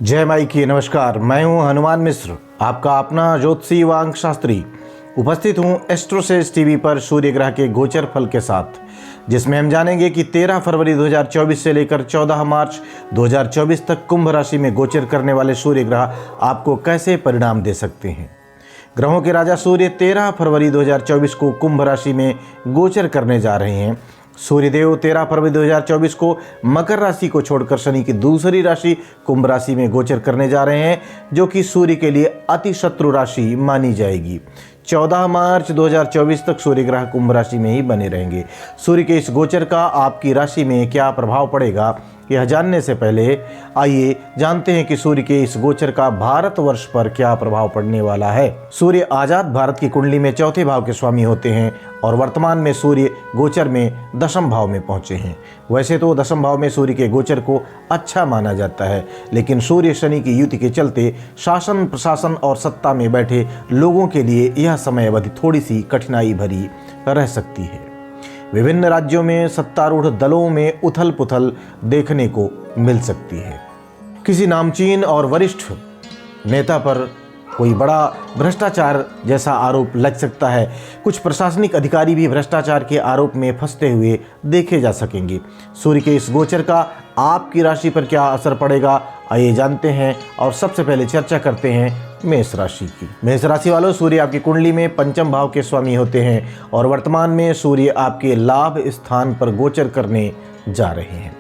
जय माई की नमस्कार। मैं हूं हनुमान मिश्र, आपका अपना ज्योतिषी वांग शास्त्री। उपस्थित हूं एस्ट्रोसेज टीवी पर सूर्य ग्रह के गोचर फल के साथ, जिसमें हम जानेंगे कि 13 फरवरी 2024 से लेकर 14 मार्च 2024 तक कुंभ राशि में गोचर करने वाले सूर्य ग्रह आपको कैसे परिणाम दे सकते हैं। ग्रहों के राजा सूर्य 13 फरवरी 2024 को कुंभ राशि में गोचर करने जा रहे हैं। सूर्यदेव 13 फरवरी 2024 को मकर राशि को छोड़कर शनि की दूसरी राशि कुंभ राशि में गोचर करने जा रहे हैं, जो कि सूर्य के लिए अति शत्रु राशि मानी जाएगी। 14 मार्च 2024 तक सूर्य ग्रह कुंभ राशि में ही बने रहेंगे। सूर्य के इस गोचर का आपकी राशि में क्या प्रभाव पड़ेगा, यह जानने से पहले आइए जानते हैं कि सूर्य के इस गोचर का भारतवर्ष पर क्या प्रभाव पड़ने वाला है। सूर्य आजाद भारत की कुंडली में चौथे भाव के स्वामी होते हैं और वर्तमान में सूर्य गोचर में दशम भाव में पहुंचे हैं। वैसे तो दशम भाव में सूर्य के गोचर को अच्छा माना जाता है, लेकिन सूर्य शनि की युति के चलते शासन प्रशासन और सत्ता में बैठे लोगों के लिए यह समय अवधि थोड़ी सी कठिनाई भरी रह सकती है। विभिन्न राज्यों में सत्तारूढ़ दलों में उथल पुथल देखने को मिल सकती है। किसी नामचीन और वरिष्ठ नेता पर कोई बड़ा भ्रष्टाचार जैसा आरोप लग सकता है। कुछ प्रशासनिक अधिकारी भी भ्रष्टाचार के आरोप में फंसते हुए देखे जा सकेंगे। सूर्य के इस गोचर का आपकी राशि पर क्या असर पड़ेगा, आइए जानते हैं। और सबसे पहले चर्चा करते हैं मेष राशि की। मेष राशि वालों, सूर्य आपकी कुंडली में पंचम भाव के स्वामी होते हैं और वर्तमान में सूर्य आपके लाभ स्थान पर गोचर करने जा रहे हैं।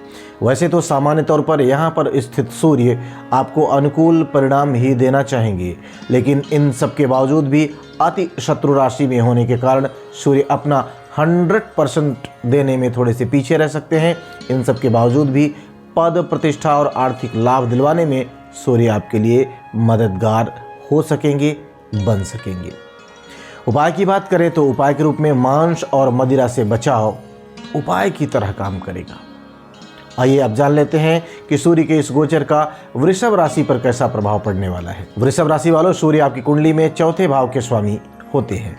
वैसे तो सामान्य तौर पर यहाँ पर स्थित सूर्य आपको अनुकूल परिणाम ही देना चाहेंगे, लेकिन इन सब के बावजूद भी अति शत्रु राशि में होने के कारण सूर्य अपना 100% देने में थोड़े से पीछे रह सकते हैं। इन सब के बावजूद भी पद प्रतिष्ठा और आर्थिक लाभ दिलवाने में सूर्य आपके लिए मददगार हो सकेंगे, बन सकेंगे। उपाय की बात करें तो उपाय के रूप में मांस और मदिरा से बचाव उपाय की तरह काम करेगा। आइए अब जान लेते हैं कि सूर्य के इस गोचर का वृषभ राशि पर कैसा प्रभाव पड़ने वाला है। वृषभ राशि वालों, सूर्य आपकी कुंडली में चौथे भाव के स्वामी होते हैं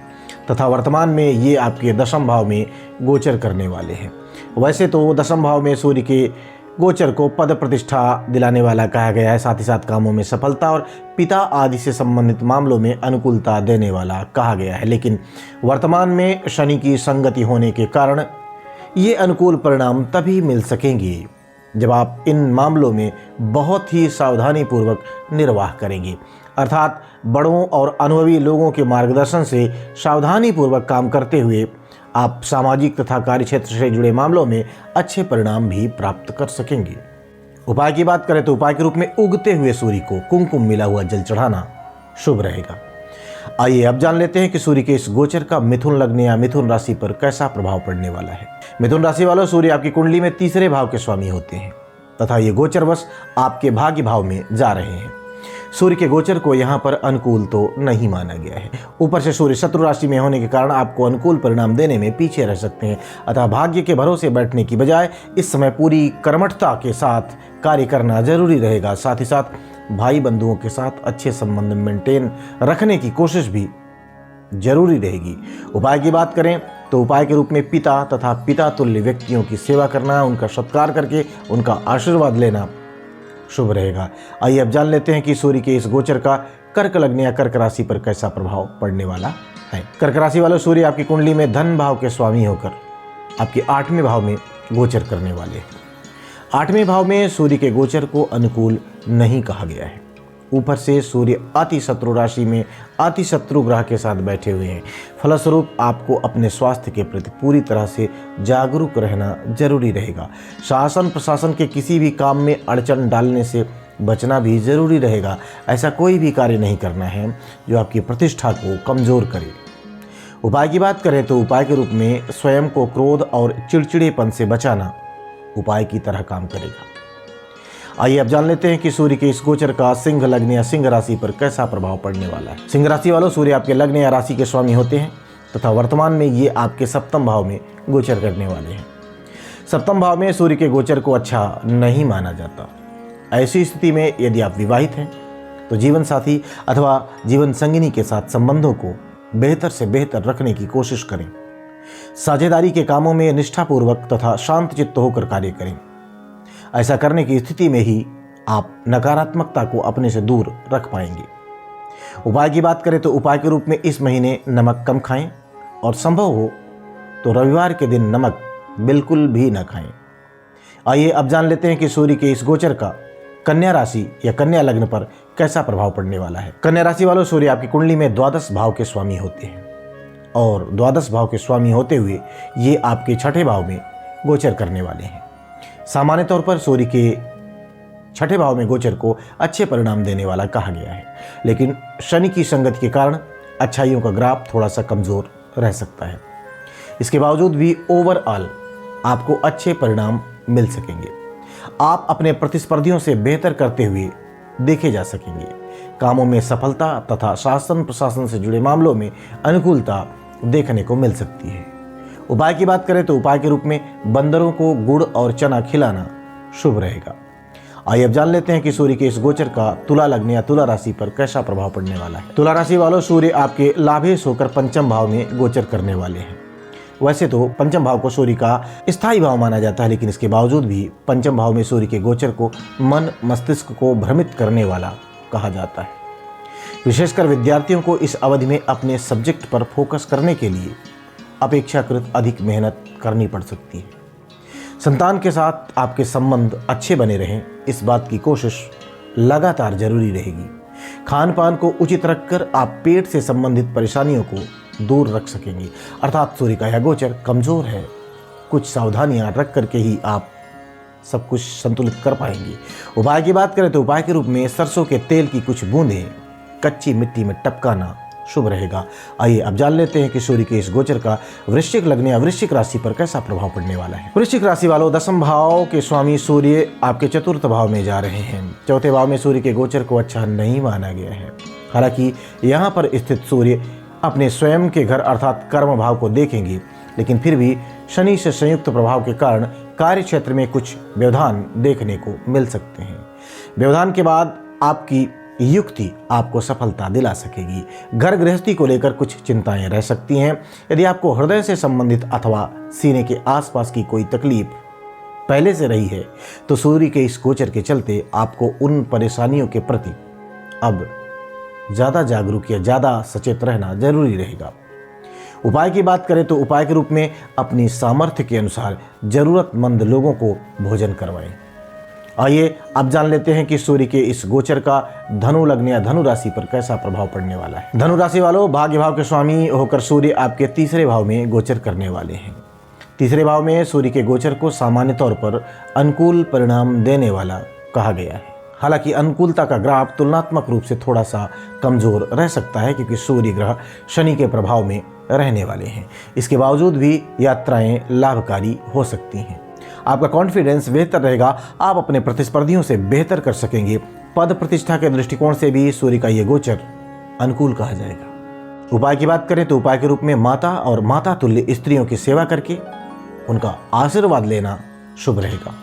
तथा वर्तमान में ये आपके दशम भाव में गोचर करने वाले हैं। वैसे तो दशम भाव में सूर्य के गोचर को पद प्रतिष्ठा दिलाने वाला कहा गया है, साथ ही साथ कामों में सफलता और पिता आदि से संबंधित मामलों में अनुकूलता देने वाला कहा गया है। लेकिन वर्तमान में शनि की संगति होने के कारण ये अनुकूल परिणाम तभी मिल सकेंगे जब आप इन मामलों में बहुत ही सावधानी पूर्वक निर्वाह करेंगे, अर्थात बड़ों और अनुभवी लोगों के मार्गदर्शन से सावधानी पूर्वक काम करते हुए आप सामाजिक तथा कार्य क्षेत्र से जुड़े मामलों में अच्छे परिणाम भी प्राप्त कर सकेंगे। उपाय की बात करें तो उपाय के रूप में उगते हुए सूर्य को कुमकुम मिला हुआ जल चढ़ाना शुभ रहेगा। आइए अब जान लेते हैं कि सूर्य के इस गोचर का मिथुन लग्न या मिथुन राशि पर कैसा प्रभाव पड़ने वाला है। मिथुन राशि वालों, सूर्य आपकी कुंडली में तीसरे भाव के स्वामी होते हैं तथा ये गोचरवश आपके भाग्य भाव में जा रहे हैं। सूर्य के गोचर को यहाँ पर अनुकूल तो नहीं माना गया है। ऊपर से सूर्य शत्रु राशि में होने के कारण आपको अनुकूल परिणाम देने में पीछे रह सकते हैं। अतः भाग्य के भरोसे बैठने की बजाय इस समय पूरी कर्मठता के साथ कार्य करना जरूरी रहेगा। साथ ही साथ भाई बंधुओं के साथ अच्छे संबंध मेंटेन रखने की कोशिश भी जरूरी रहेगी। उपाय की बात करें तो उपाय के रूप में पिता तथा पिता तुल्य व्यक्तियों की सेवा करना, उनका सत्कार करके उनका आशीर्वाद लेना शुभ रहेगा। आइए अब जान लेते हैं कि सूर्य के इस गोचर का कर्क लग्न या कर्क राशि पर कैसा प्रभाव पड़ने वाला है। कर्क राशि वालों, सूर्य आपकी कुंडली में धन भाव के स्वामी होकर आपके 8वें भाव में गोचर करने वाले हैं। 8वें भाव में सूर्य के गोचर को अनुकूल नहीं कहा गया है। ऊपर से सूर्य अति शत्रु राशि में अति शत्रु ग्रह के साथ बैठे हुए हैं। फलस्वरूप आपको अपने स्वास्थ्य के प्रति पूरी तरह से जागरूक रहना जरूरी रहेगा। शासन प्रशासन के किसी भी काम में अड़चन डालने से बचना भी जरूरी रहेगा। ऐसा कोई भी कार्य नहीं करना है जो आपकी प्रतिष्ठा को कमजोर करे। उपाय की बात करें तो उपाय के रूप में स्वयं को क्रोध और चिड़चिड़ेपन से बचाना उपाय की तरह काम करेगा। आइए अब जान लेते हैं कि सूर्य के इस गोचर का सिंह लग्न या सिंह राशि पर कैसा प्रभाव पड़ने वाला है। सिंह राशि वालों, सूर्य आपके लग्न या राशि के स्वामी होते हैं तथा वर्तमान में ये आपके सप्तम भाव में गोचर करने वाले हैं। सप्तम भाव में सूर्य के गोचर को अच्छा नहीं माना जाता। ऐसी स्थिति में यदि आप विवाहित हैं तो जीवन साथी अथवा जीवन संगिनी के साथ संबंधों को बेहतर से बेहतर रखने की कोशिश करें। साझेदारी के कामों में निष्ठापूर्वक तथा शांत चित्त होकर कार्य करें। ऐसा करने की स्थिति में ही आप नकारात्मकता को अपने से दूर रख पाएंगे। उपाय की बात करें तो उपाय के रूप में इस महीने नमक कम खाएं और संभव हो तो रविवार के दिन नमक बिल्कुल भी न खाएं। आइए अब जान लेते हैं कि सूर्य के इस गोचर का कन्या राशि या कन्या लग्न पर कैसा प्रभाव पड़ने वाला है। कन्या राशि वालों, सूर्य आपकी कुंडली में द्वादश भाव के स्वामी होते हैं और द्वादश भाव के स्वामी होते हुए ये आपके छठे भाव में गोचर करने वाले हैं। सामान्य तौर पर सूर्य के छठे भाव में गोचर को अच्छे परिणाम देने वाला कहा गया है, लेकिन शनि की संगति के कारण अच्छाइयों का ग्राफ थोड़ा सा कमजोर रह सकता है। इसके बावजूद भी ओवरऑल आपको अच्छे परिणाम मिल सकेंगे। आप अपने प्रतिस्पर्धियों से बेहतर करते हुए देखे जा सकेंगे। कामों में सफलता तथा शासन प्रशासन से जुड़े मामलों में अनुकूलता देखने को मिल सकती है। उपाय की बात करें तो उपाय के रूप में बंदरों को गुड़ और चना खिलाना शुभ रहेगा। आइए अब जान लेते हैं कि सूर्य के इस गोचर का तुला लग्न या तुला राशि पर कैसा प्रभाव पड़ने वाला है। तुला राशि वालों, सूर्य आपके लाभेश होकर पंचम भाव में गोचर करने वाले हैं। वैसे तो पंचम भाव को सूर्य का स्थायी भाव माना जाता है, लेकिन इसके बावजूद भी पंचम भाव में सूर्य के गोचर को मन मस्तिष्क को भ्रमित करने वाला कहा जाता है। विशेषकर विद्यार्थियों को इस अवधि में अपने सब्जेक्ट पर फोकस करने के लिए अपेक्षाकृत अधिक मेहनत करनी पड़ सकती है। संतान के साथ आपके संबंध अच्छे बने रहें, इस बात की कोशिश लगातार जरूरी रहेगी। खान पान को उचित रखकर आप पेट से संबंधित परेशानियों को दूर रख सकेंगे। अर्थात सूर्य का यह गोचर कमजोर है, कुछ सावधानियां रख करके ही आप सब कुछ संतुलित कर पाएंगे। उपाय की बात करें तो उपाय के रूप में सरसों के तेल की कुछ बूंदें कच्ची मिट्टी में टपकाना शुभ रहेगा। आइए अब जान लेते हैं कि सूर्य के इस गोचर का वृश्चिक लग्न या वृश्चिक राशि पर कैसा प्रभाव पड़ने वाला है। वृश्चिक राशि वालों, दसम भाव के स्वामी सूर्य आपके चतुर्थ भाव में जा रहे हैं। चौथे भाव में सूर्य के गोचर को अच्छा नहीं माना गया है। हालांकि यहाँ पर स्थित सूर्य अपने स्वयं के घर अर्थात कर्म भाव को देखेंगे, लेकिन फिर भी शनि से संयुक्त प्रभाव के कारण कार्य क्षेत्र में कुछ व्यवधान देखने को मिल सकते हैं। व्यवधान के बाद आपकी युक्ति आपको सफलता दिला सकेगी। घर गृहस्थी को लेकर कुछ चिंताएं रह सकती हैं। यदि आपको हृदय से संबंधित अथवा सीने के आसपास की कोई तकलीफ पहले से रही है तो सूर्य के इस गोचर के चलते आपको उन परेशानियों के प्रति अब ज़्यादा जागरूक या ज़्यादा सचेत रहना जरूरी रहेगा। उपाय की बात करें तो उपाय के रूप में अपनी सामर्थ्य के अनुसार जरूरतमंद लोगों को भोजन करवाएं। आइए अब जान लेते हैं कि सूर्य के इस गोचर का धनु लग्न या धनु राशि पर कैसा प्रभाव पड़ने वाला है। धनु राशि वालों, भाग्य भाव के स्वामी होकर सूर्य आपके तीसरे भाव में गोचर करने वाले हैं। तीसरे भाव में सूर्य के गोचर को सामान्य तौर पर अनुकूल परिणाम देने वाला कहा गया है। हालांकि अनुकूलता का ग्राफ तुलनात्मक रूप से थोड़ा सा कमजोर रह सकता है, क्योंकि सूर्य ग्रह शनि के प्रभाव में रहने वाले हैं। इसके बावजूद भी यात्राएं लाभकारी हो सकती हैं। आपका कॉन्फिडेंस बेहतर रहेगा। आप अपने प्रतिस्पर्धियों से बेहतर कर सकेंगे। पद प्रतिष्ठा के दृष्टिकोण से भी सूर्य का यह गोचर अनुकूल कहा जाएगा। उपाय की बात करें तो उपाय के रूप में माता और माता तुल्य स्त्रियों की सेवा करके उनका आशीर्वाद लेना शुभ रहेगा।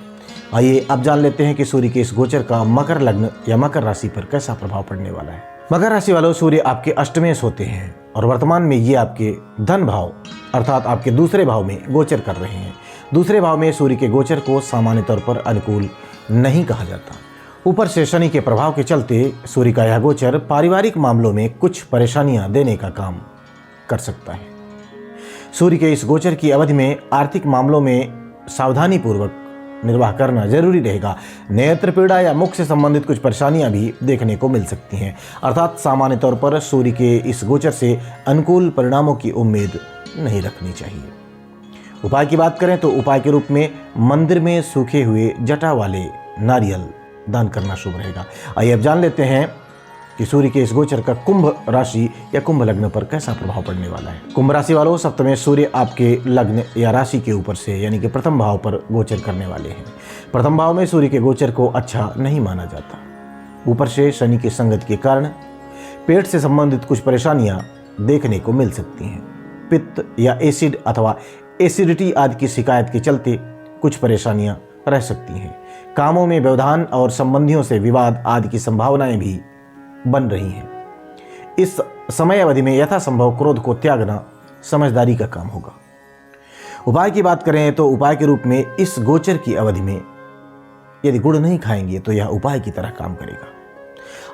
आइए अब जान लेते हैं कि सूर्य के इस गोचर का मकर लग्न या मकर राशि पर कैसा प्रभाव पड़ने वाला है। मकर राशि वालों, सूर्य आपके अष्टमेश होते हैं और वर्तमान में ये आपके धन भाव अर्थात आपके दूसरे भाव में गोचर कर रहे हैं। दूसरे भाव में सूर्य के गोचर को सामान्य तौर पर अनुकूल नहीं कहा जाता। ऊपर से शनि के प्रभाव के चलते सूर्य का यह गोचर पारिवारिक मामलों में कुछ परेशानियां देने का काम कर सकता है। सूर्य के इस गोचर की अवधि में आर्थिक मामलों में सावधानी पूर्वक निर्वाह करना जरूरी रहेगा। नेत्र पीड़ा या मुख से संबंधित कुछ परेशानियां भी देखने को मिल सकती हैं। अर्थात सामान्य तौर पर सूर्य के इस गोचर से अनुकूल परिणामों की उम्मीद नहीं रखनी चाहिए। उपाय की बात करें तो उपाय के रूप में मंदिर में सूखे हुए जटा वाले नारियल दान करना शुभ रहेगा। आइए अब जान लेते हैं कि सूर्य के इस गोचर का कुंभ राशि या कुंभ लग्न पर कैसा प्रभाव पड़ने वाला है। कुंभ राशि वालों, सप्तमें सूर्य आपके लग्न या राशि के ऊपर से यानी कि प्रथम भाव पर गोचर करने वाले हैं। प्रथम भाव में सूर्य के गोचर को अच्छा नहीं माना जाता। ऊपर से शनि की संगति के कारण पेट से संबंधित कुछ परेशानियां देखने को मिल सकती हैं। पित्त या एसिड अथवा एसिडिटी आदि की शिकायत के चलते कुछ परेशानियां रह सकती हैं। कामों में व्यवधान और संबंधियों से विवाद आदि की संभावनाएं भी बन रही हैं। इस समय अवधि में यथासंभव क्रोध को त्यागना समझदारी का काम होगा। उपाय की बात करें तो उपाय के रूप में इस गोचर की अवधि में यदि गुड़ नहीं खाएंगे तो यह उपाय की तरह काम करेगा।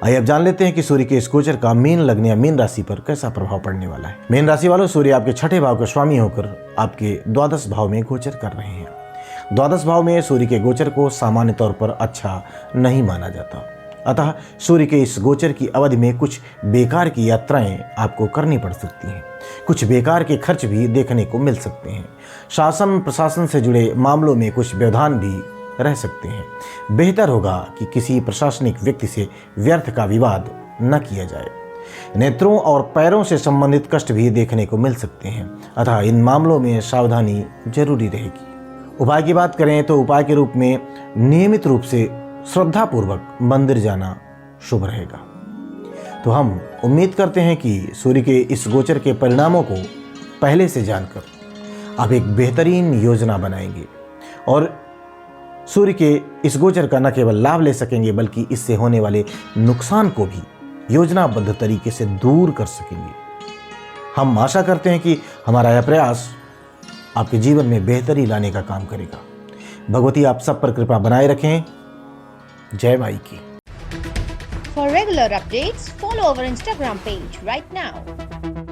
आइए अब जान लेते हैं कि सूर्य के इस गोचर का मीन लग्न या मीन राशि पर कैसा प्रभाव पड़ने वाला है। मीन राशि वालों, सूर्य आपके छठे भाव का स्वामी होकर आपके द्वादश भाव में गोचर कर रहे हैं। द्वादश भाव में सूर्य के गोचर को सामान्य तौर पर अच्छा नहीं माना जाता, अतः सूर्य के इस गोचर की अवधि में कुछ बेकार की यात्राएं आपको करनी पड़ सकती हैं। कुछ बेकार के खर्च भी देखने को मिल सकते हैं। शासन प्रशासन से जुड़े मामलों में कुछ व्यवधान भी रह सकते हैं। बेहतर होगा कि किसी प्रशासनिक व्यक्ति से व्यर्थ का विवाद न किया जाए। नेत्रों और पैरों से संबंधित कष्ट भी देखने को मिल सकते हैं, अतः इन मामलों में सावधानी जरूरी रहेगी। उपाय की बात करें तो उपाय के रूप में नियमित रूप से श्रद्धापूर्वक मंदिर जाना शुभ रहेगा। तो हम उम्मीद करते हैं कि सूर्य के इस गोचर के परिणामों को पहले से जानकर आप एक बेहतरीन योजना बनाएंगे और सूर्य के इस गोचर का न केवल लाभ ले सकेंगे बल्कि इससे होने वाले नुकसान को भी योजनाबद्ध तरीके से दूर कर सकेंगे। हम आशा करते हैं कि हमारा यह प्रयास आपके जीवन में बेहतरी लाने का काम करेगा। भगवती आप सब पर कृपा बनाए रखें। जय माई की। For regular updates, follow our Instagram page right now.